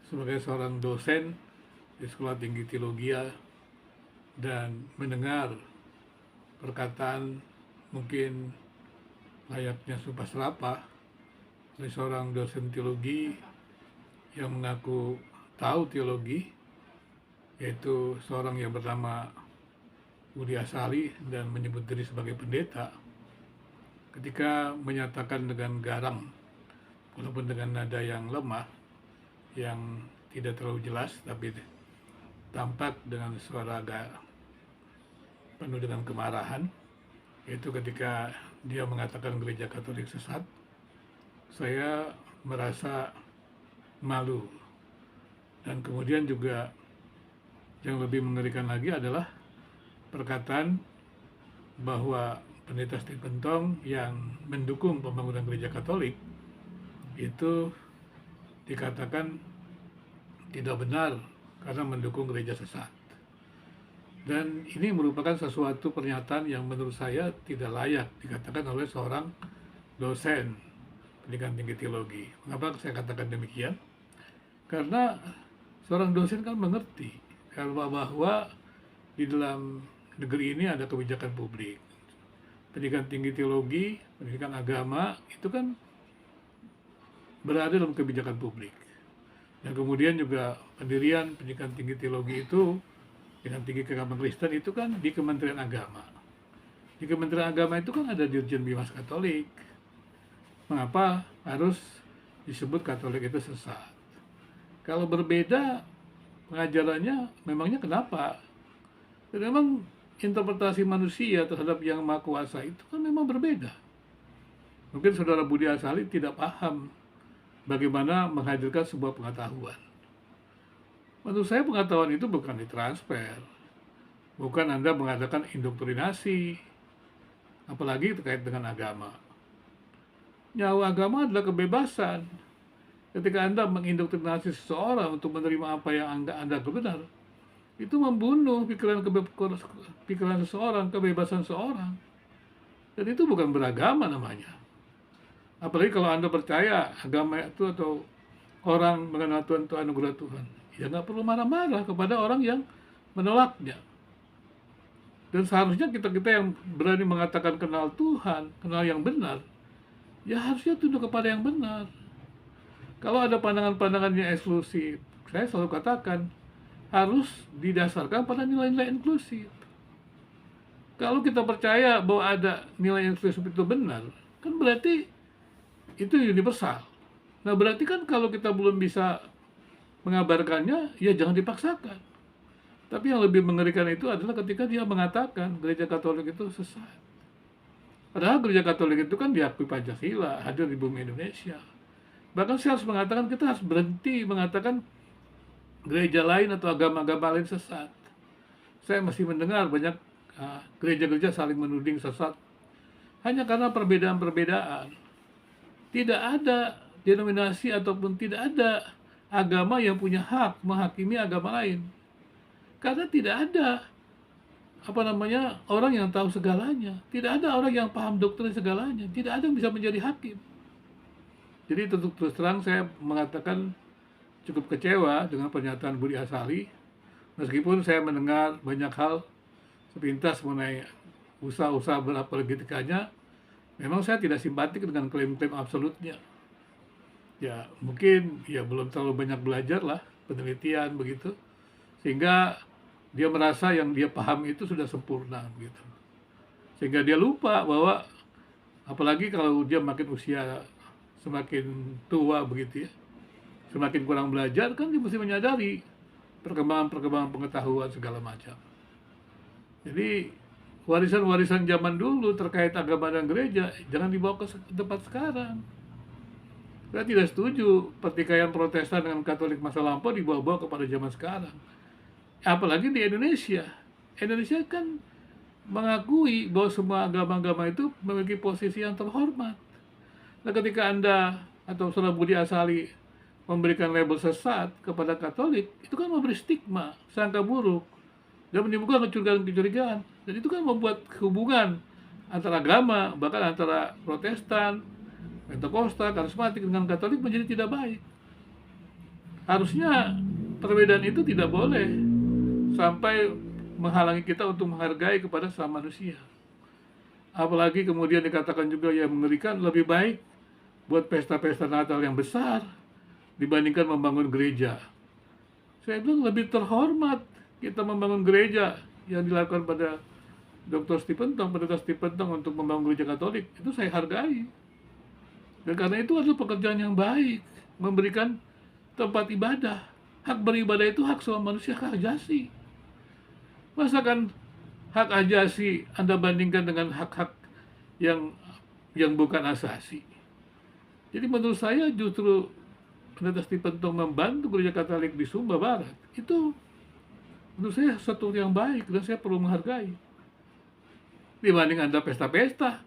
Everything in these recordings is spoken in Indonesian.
sebagai seorang dosen di Sekolah Tinggi Teologi dan mendengar perkataan mungkin layaknya sumpah serapah dari seorang dosen teologi yang mengaku tahu teologi, yaitu seorang yang bernama Budi Asali dan menyebut diri sebagai pendeta, ketika menyatakan dengan garang, walaupun dengan nada yang lemah, yang tidak terlalu jelas, tapi tampak dengan suara agak penuh dengan kemarahan, yaitu ketika dia mengatakan gereja Katolik sesat. Saya merasa malu. Dan kemudian juga yang lebih mengerikan lagi adalah perkataan bahwa pendeta Stephen Tong yang mendukung pembangunan gereja Katolik itu dikatakan tidak benar karena mendukung gereja sesat. Dan ini merupakan sesuatu pernyataan yang menurut saya tidak layak dikatakan oleh seorang dosen pendidikan tinggi teologi. Mengapa saya katakan demikian? Karena seorang dosen kan mengerti bahwa di dalam negeri ini ada kebijakan publik. Pendidikan tinggi teologi, pendidikan agama itu kan berada dalam kebijakan publik. Dan kemudian juga pendirian pendidikan tinggi teologi itu dengan tinggi keagamaan Kristen itu kan di Kementerian Agama. Di Kementerian Agama itu kan ada Dirjen Bimas Katolik. Mengapa harus disebut Katolik itu sesat? Kalau berbeda pengajarannya, memangnya kenapa? Dan memang interpretasi manusia terhadap yang Maha Kuasa itu kan memang berbeda. Mungkin saudara Budi Asali tidak paham bagaimana menghadirkan sebuah pengetahuan. Menurut saya pengetahuan itu bukan ditransfer, bukan Anda mengadakan indoktrinasi, apalagi terkait dengan agama. Nyawa agama adalah kebebasan. Ketika Anda mengindoktrinasi seseorang untuk menerima apa yang Anda benar, itu membunuh pikiran seseorang, kebebasan seseorang. Dan itu bukan beragama namanya. Apalagi kalau Anda percaya agama itu atau orang mengenal Tuhan itu anugerah Tuhan, ya nggak perlu marah-marah kepada orang yang menolaknya. Dan seharusnya kita yang berani mengatakan kenal Tuhan, kenal yang benar, ya harusnya tunduk kepada yang benar. Kalau ada pandangan-pandangan yang eksklusif, saya selalu katakan harus didasarkan pada nilai-nilai inklusif. Kalau kita percaya bahwa ada nilai inklusif itu benar, kan berarti itu universal. Nah berarti kan kalau kita belum bisa mengabarkannya, ya jangan dipaksakan. Tapi yang lebih mengerikan itu adalah ketika dia mengatakan gereja Katolik itu sesat. Padahal gereja Katolik itu kan diakui Pancasila, hadir di bumi Indonesia. Bahkan saya harus mengatakan, kita harus berhenti mengatakan gereja lain atau agama-agama lain sesat. Saya masih mendengar banyak gereja-gereja saling menuding sesat hanya karena perbedaan-perbedaan. Tidak ada denominasi ataupun tidak ada agama yang punya hak menghakimi agama lain. Karena tidak ada orang yang tahu segalanya. Tidak ada orang yang paham doktrin segalanya. Tidak ada yang bisa menjadi hakim. Jadi terus terang saya mengatakan cukup kecewa dengan pernyataan Budi Asali, meskipun saya mendengar banyak hal sepintas mengenai usaha-usaha berapologetikanya. Memang saya tidak simpatik dengan klaim-klaim absolutnya. Ya mungkin ya belum terlalu banyak belajar lah, penelitian begitu, sehingga dia merasa yang dia paham itu sudah sempurna begitu. Sehingga dia lupa bahwa apalagi kalau dia makin usia semakin tua begitu ya, semakin kurang belajar, kan dia mesti menyadari perkembangan pengetahuan segala macam. Jadi warisan-warisan zaman dulu terkait agama dan gereja jangan dibawa ke tempat sekarang. Saya tidak setuju pertikaian Protestan dengan Katolik masa lampau dibawa-bawa kepada zaman sekarang. Apalagi di Indonesia. Indonesia kan mengakui bahwa semua agama-agama itu memiliki posisi yang terhormat. Nah ketika Anda atau saudara Budi Asali memberikan label sesat kepada Katolik, itu kan memberi stigma, sangka buruk, dan menimbulkan kecurigaan-kecurigaan. Dan itu kan membuat hubungan antara agama, bahkan antara Protestan, Pentakosta, Karismatik dengan Katolik menjadi tidak baik. Harusnya perbedaan itu tidak boleh sampai menghalangi kita untuk menghargai kepada sesama manusia. Apalagi kemudian dikatakan juga yang mengerikan, lebih baik buat pesta-pesta Natal yang besar dibandingkan membangun gereja. Saya bilang lebih terhormat kita membangun gereja yang dilakukan pada Dr. Stephen Tong, pendeta Stephen Tong untuk membangun gereja Katolik. Itu saya hargai. Dan karena itu adalah pekerjaan yang baik, memberikan tempat ibadah. Hak beribadah itu hak semua manusia, hak ajasi. Masakan hak ajasi Anda bandingkan dengan hak-hak yang bukan asasi. Jadi menurut saya justru pendeta Stephen Tong membantu gereja Katolik di Sumba Barat itu menurut saya sesuatu yang baik dan saya perlu menghargai. Dibanding Anda pesta-pesta,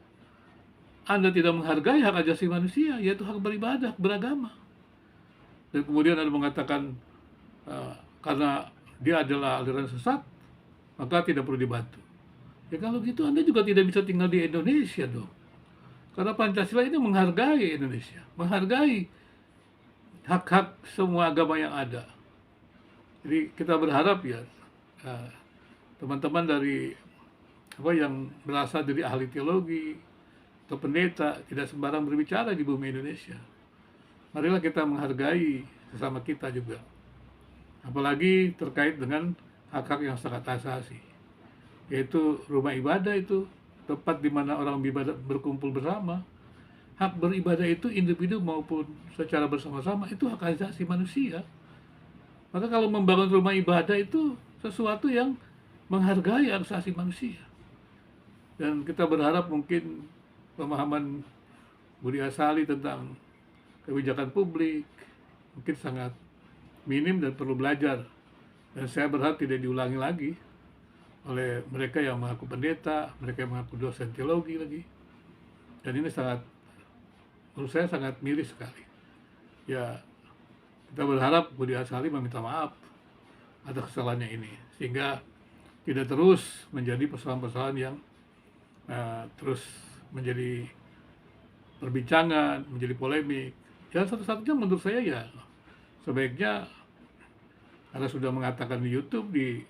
Anda tidak menghargai hak ajasi manusia, yaitu hak beribadah, beragama. Dan kemudian Anda mengatakan karena dia adalah aliran sesat, maka tidak perlu dibantu. Ya kalau gitu Anda juga tidak bisa tinggal di Indonesia dong. Karena Pancasila ini menghargai Indonesia, menghargai hak-hak semua agama yang ada. Jadi kita berharap ya teman-teman dari yang berasal dari ahli teologi atau pendeta tidak sembarang berbicara di bumi Indonesia. Marilah kita menghargai sesama kita juga. Apalagi terkait dengan hak-hak yang sangat asasi, yaitu rumah ibadah itu tempat di mana orang berkumpul bersama. Hak beribadah itu individu maupun secara bersama-sama itu hak asasi manusia. Maka kalau membangun rumah ibadah itu sesuatu yang menghargai hak asasi manusia. Dan kita berharap mungkin pemahaman Budi Asali tentang kebijakan publik mungkin sangat minim dan perlu belajar. Dan saya berharap tidak diulangi lagi oleh mereka yang mengaku pendeta, mereka yang mengaku dosen teologi lagi. Dan ini menurut saya sangat miris sekali. Ya, kita berharap Budi Asali meminta maaf atas kesalahannya ini, sehingga tidak terus menjadi persoalan-persoalan yang terus menjadi perbincangan, menjadi polemik. Ya satu-satunya menurut saya ya sebaiknya karena sudah mengatakan di YouTube, di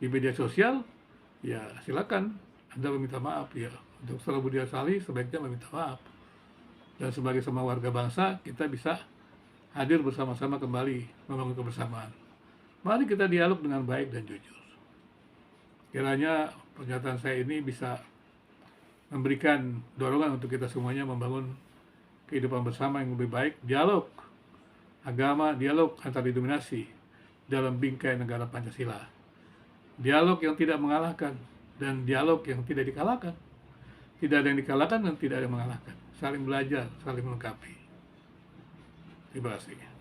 media sosial, ya silakan Anda meminta maaf ya. Untuk saudara Budi Asali sebaiknya meminta maaf. Dan sebagai semua warga bangsa kita bisa hadir bersama-sama kembali membangun kebersamaan. Mari kita dialog dengan baik dan jujur. Kiranya pernyataan saya ini bisa memberikan dorongan untuk kita semuanya membangun kehidupan bersama yang lebih baik, dialog agama, dialog antar denominasi dalam bingkai negara Pancasila. Dialog yang tidak mengalahkan dan dialog yang tidak dikalahkan. Tidak ada yang dikalahkan dan tidak ada yang mengalahkan. Saling belajar, saling melengkapi. Terima kasih.